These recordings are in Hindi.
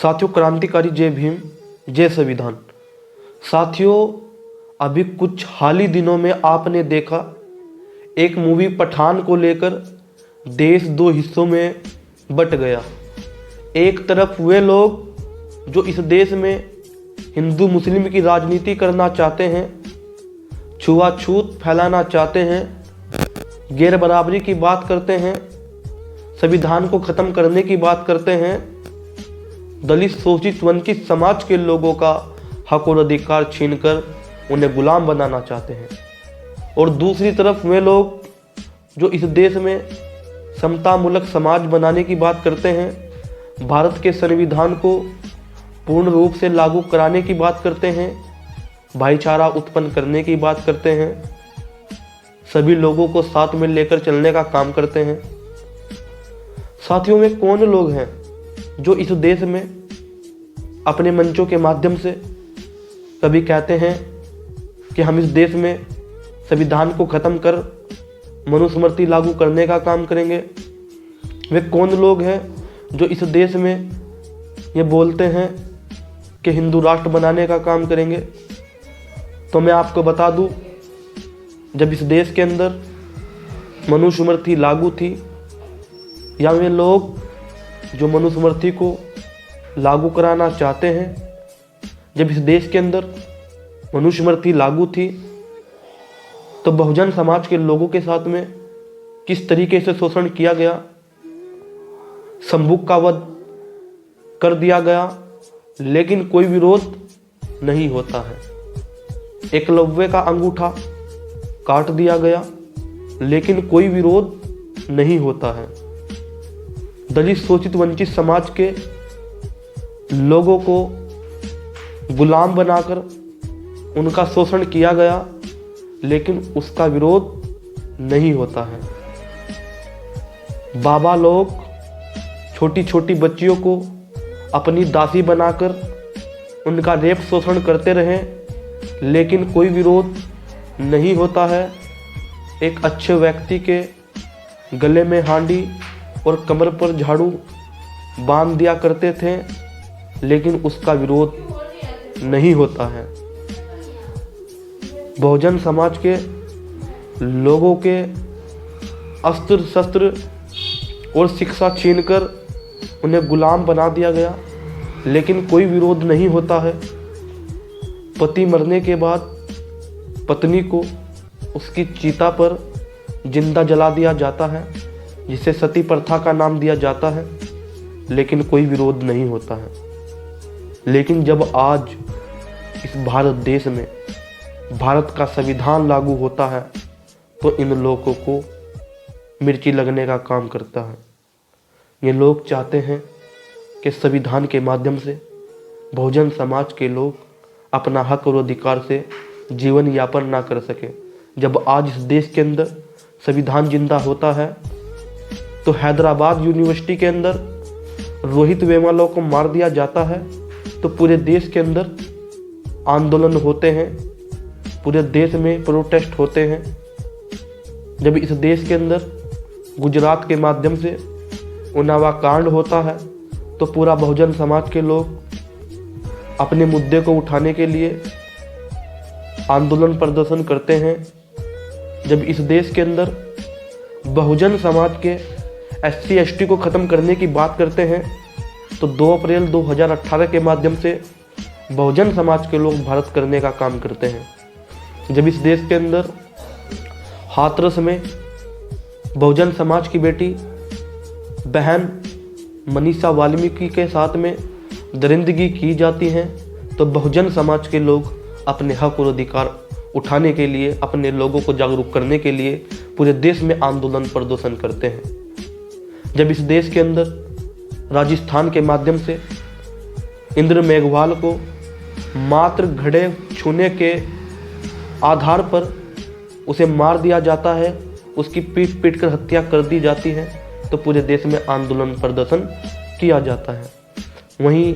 साथियों, क्रांतिकारी जय भीम, जय संविधान। साथियों, अभी कुछ हाल ही दिनों में आपने देखा एक मूवी पठान को लेकर देश दो हिस्सों में बंट गया। एक तरफ वे लोग जो इस देश में हिंदू मुस्लिम की राजनीति करना चाहते हैं, छुआछूत फैलाना चाहते हैं, गैर बराबरी की बात करते हैं, संविधान को ख़त्म करने की बात करते हैं, दलित शोषित वंचित समाज के लोगों का हक और अधिकार छीनकर उन्हें गुलाम बनाना चाहते हैं। और दूसरी तरफ वे लोग जो इस देश में समतामूलक समाज बनाने की बात करते हैं, भारत के संविधान को पूर्ण रूप से लागू कराने की बात करते हैं, भाईचारा उत्पन्न करने की बात करते हैं, सभी लोगों को साथ में लेकर चलने का काम करते हैं। साथियों, में कौन लोग हैं जो इस देश में अपने मंचों के माध्यम से कभी कहते हैं कि हम इस देश में संविधान को ख़त्म कर मनुस्मृति लागू करने का काम करेंगे? वे कौन लोग हैं जो इस देश में ये बोलते हैं कि हिंदू राष्ट्र बनाने का काम करेंगे? तो मैं आपको बता दूं, जब इस देश के अंदर मनुस्मृति लागू थी, या वे लोग जो मनुस्मृति को लागू कराना चाहते हैं, जब इस देश के अंदर मनुस्मृति लागू थी तो बहुजन समाज के लोगों के साथ में किस तरीके से शोषण किया गया, संबुक का वध कर दिया गया, लेकिन कोई विरोध नहीं होता है। एकलव्य का अंगूठा काट दिया गया, लेकिन कोई विरोध नहीं होता है। दलित शोषित वंचित समाज के लोगों को गुलाम बनाकर उनका शोषण किया गया, लेकिन उसका विरोध नहीं होता है। बाबा लोग छोटी छोटी बच्चियों को अपनी दासी बनाकर उनका रेप शोषण करते रहे, लेकिन कोई विरोध नहीं होता है। एक अच्छे व्यक्ति के गले में हांडी और कमर पर झाड़ू बांध दिया करते थे, लेकिन उसका विरोध नहीं होता है। बहुजन समाज के लोगों के अस्त्र शस्त्र और शिक्षा छीनकर उन्हें गुलाम बना दिया गया, लेकिन कोई विरोध नहीं होता है। पति मरने के बाद पत्नी को उसकी चिता पर जिंदा जला दिया जाता है, जिसे सती प्रथा का नाम दिया जाता है, लेकिन कोई विरोध नहीं होता है। लेकिन जब आज इस भारत देश में भारत का संविधान लागू होता है तो इन लोगों को मिर्ची लगने का काम करता है। ये लोग चाहते हैं कि संविधान के माध्यम से बहुजन समाज के लोग अपना हक और अधिकार से जीवन यापन ना कर सके। जब आज इस देश के अंदर संविधान जिंदा होता है तो हैदराबाद यूनिवर्सिटी के अंदर रोहित वेमुला को मार दिया जाता है तो पूरे देश के अंदर आंदोलन होते हैं, पूरे देश में प्रोटेस्ट होते हैं। जब इस देश के अंदर गुजरात के माध्यम से उन्नाव कांड होता है तो पूरा बहुजन समाज के लोग अपने मुद्दे को उठाने के लिए आंदोलन प्रदर्शन करते हैं। जब इस देश के अंदर बहुजन समाज के SC ST को ख़त्म करने की बात करते हैं तो 2 अप्रैल 2018 के माध्यम से बहुजन समाज के लोग भारत करने का काम करते हैं। जब इस देश के अंदर हाथरस में बहुजन समाज की बेटी बहन मनीषा वाल्मीकि के साथ में दरिंदगी की जाती है तो बहुजन समाज के लोग अपने हक और अधिकार उठाने के लिए, अपने लोगों को जागरूक करने के लिए पूरे देश में आंदोलन प्रदर्शन करते हैं। जब इस देश के अंदर राजस्थान के माध्यम से इंद्र मेघवाल को मात्र घड़े छूने के आधार पर उसे मार दिया जाता है, उसकी पीट पीट कर हत्या कर दी जाती है, तो पूरे देश में आंदोलन प्रदर्शन किया जाता है। वहीं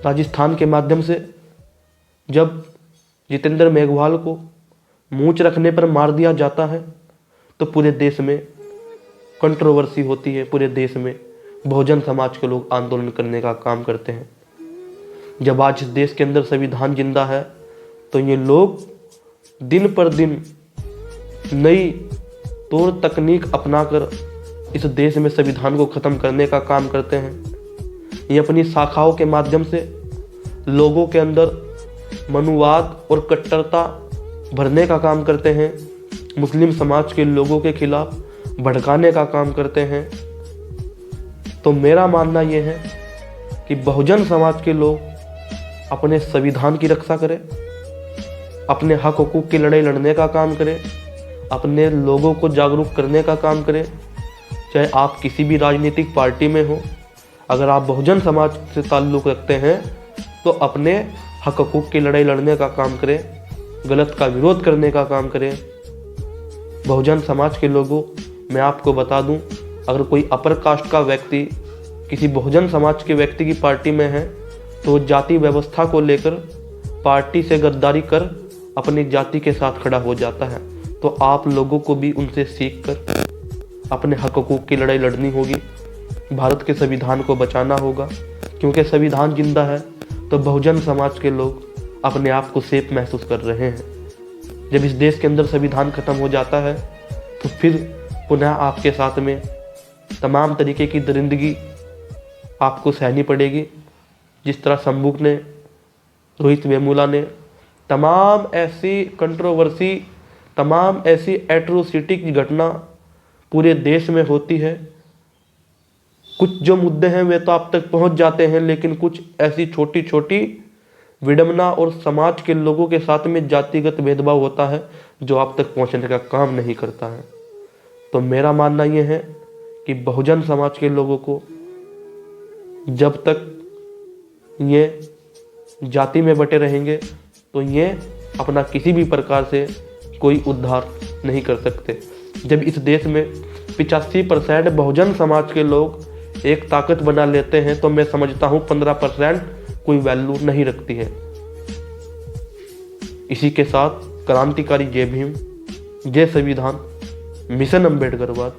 राजस्थान के माध्यम से जब जितेंद्र मेघवाल को मूंछ रखने पर मार दिया जाता है तो पूरे देश में कंट्रोवर्सी होती है, पूरे देश में बहुजन समाज के लोग आंदोलन करने का काम करते हैं। जब आज इस देश के अंदर संविधान जिंदा है तो ये लोग दिन पर दिन नई तौर तकनीक अपनाकर इस देश में संविधान को ख़त्म करने का काम करते हैं। ये अपनी शाखाओं के माध्यम से लोगों के अंदर मनुवाद और कट्टरता भरने का काम करते हैं, मुस्लिम समाज के लोगों के खिलाफ भड़काने का काम करते हैं। तो मेरा मानना ये है कि बहुजन समाज के लोग अपने संविधान की रक्षा करें, अपने हक हुकूक की लड़ाई लड़ने का काम करें, अपने लोगों को जागरूक करने का काम करें। चाहे आप किसी भी राजनीतिक पार्टी में हो, अगर आप बहुजन समाज से ताल्लुक़ रखते हैं तो अपने हक हुकूक की लड़ाई लड़ने का काम करें, गलत का विरोध करने का काम करें। बहुजन समाज के लोगों, मैं आपको बता दूं, अगर कोई अपर कास्ट का व्यक्ति किसी बहुजन समाज के व्यक्ति की पार्टी में है तो जाति व्यवस्था को लेकर पार्टी से गद्दारी कर अपनी जाति के साथ खड़ा हो जाता है। तो आप लोगों को भी उनसे सीख कर अपने हक हुकूक की लड़ाई लड़नी होगी, भारत के संविधान को बचाना होगा, क्योंकि संविधान जिंदा है तो बहुजन समाज के लोग अपने आप को सेफ महसूस कर रहे हैं। जब इस देश के अंदर संविधान खत्म हो जाता है तो फिर पुनः आपके साथ में तमाम तरीके की दरिंदगी आपको सहनी पड़ेगी। जिस तरह संबुक ने, रोहित वेमुला ने, तमाम ऐसी कंट्रोवर्सी, तमाम ऐसी एट्रोसिटी की घटना पूरे देश में होती है। कुछ जो मुद्दे हैं वे तो आप तक पहुंच जाते हैं, लेकिन कुछ ऐसी छोटी छोटी विडंबना और समाज के लोगों के साथ में जातिगत भेदभाव होता है जो आप तक पहुंचने का काम नहीं करता है। तो मेरा मानना यह है कि बहुजन समाज के लोगों को जब तक ये जाति में बटे रहेंगे तो ये अपना किसी भी प्रकार से कोई उद्धार नहीं कर सकते। जब इस देश में 85% बहुजन समाज के लोग एक ताकत बना लेते हैं तो मैं समझता हूँ 15% कोई वैल्यू नहीं रखती है। इसी के साथ क्रांतिकारी जय भीम, जय संविधान, मिशन अम्बेडकरवाद।